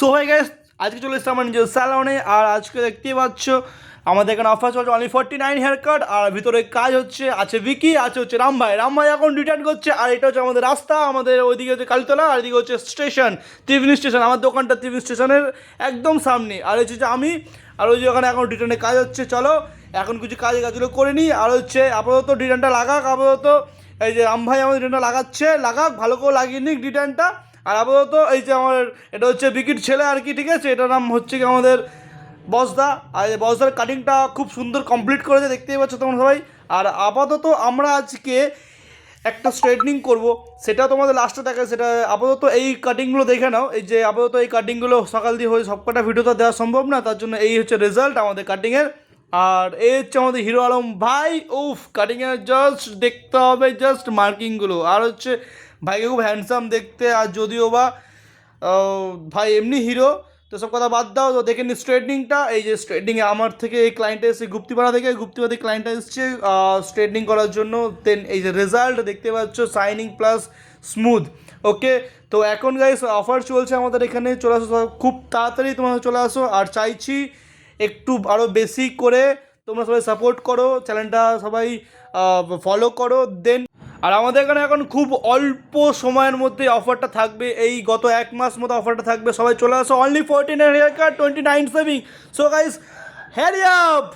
So hi guys, আজকে চলে এসেছে আমার নিজের স্যালনে। আর আজকে দেখতেই পাচ্ছ আমাদের এখানে অফার চলছে অনলি 49 হেয়ার কাট। আর ভিতরে কাজ হচ্ছে, আছে বিকি, আছে হচ্ছে রাম ভাই এখন রিটার্ন করছে। আর এটা হচ্ছে আমাদের রাস্তা, আমাদের ওইদিকে হচ্ছে কালীতলা, আর এদিকে হচ্ছে স্টেশন, ত্রিবেণী স্টেশন। আমার দোকানটা ত্রিবেণী স্টেশনের একদম সামনে। আর হচ্ছে যে আমি, আর ওই যে ওখানে এখন রিটার্নের কাজ হচ্ছে। চলো এখন কিছু কাজগুলো করে নিই। আর হচ্ছে আপাতত রিটার্নটা লাগাক। আপাতত এই যে রাম ভাই আমাদের রিটার্নটা লাগাক, ভালো করে লাগিয়ে নিক রিটার্নটা। আর আপাতত এই যে আমার এটা হচ্ছে বিকির ছেলে আর কি, ঠিক আছে। এটার নাম হচ্ছে কি আমাদের বসদা। আর এই বসদার কাটিংটা খুব সুন্দর কমপ্লিট করেছে, দেখতেই পাচ্ছ তোমরা সবাই। আর আপাতত আমরা আজকে একটা স্ট্রেটনিং করব, সেটা তোমাদের লাস্টে দেখা। সেটা আপাতত এই কাটিংগুলো দেখে নাও। এই যে আপাতত এই কাটিংগুলো সকাল দিয়ে হয়ে সবকটা ভিডিও তো দেওয়া সম্ভব না, তার জন্য এই হচ্ছে রেজাল্ট আমাদের কাটিংয়ের। আর এই হচ্ছে আমাদের হিরো আলম ভাই। উফ, কাটিংয়ের জাস্ট দেখতে হবে জাস্ট মার্কিংগুলো। আর হচ্ছে ভাইকে খুব হ্যান্ডসাম দেখতে। আর যদিও বা ভাই এমনি হিরো, তো সব কথা বাদ দাও। তো দেখে নি স্ট্রেটনিংটা। এই যে স্ট্রেটনিংয়ে আমার থেকে এই ক্লায়েন্টটা এসেছে গুপ্তিপাড়া থেকে, গুপ্তিপাড়া ক্লায়েন্টটা এসছে স্ট্রেটনিং করার জন্য। দেন এই যে রেজাল্ট দেখতে পাচ্ছ, শাইনিং প্লাস স্মুথ। ওকে, তো এখন গাইস অফার চলছে আমাদের এখানে, চলে আসো খুব তাড়াতাড়ি, তোমরা চলে আসো। আর চাইছি একটু আরও বেশি করে তোমরা সবাই সাপোর্ট করো, চ্যানেলটা সবাই ফলো করো। দেন আর আমাদের এখানে এখন খুব অল্প সময়ের মধ্যে অফারটা থাকবে, এই গত এক মাস মতো অফারটা থাকবে। সবাই চলে আসো, only 14 haircut, 29 shaving. So guys, hurry up.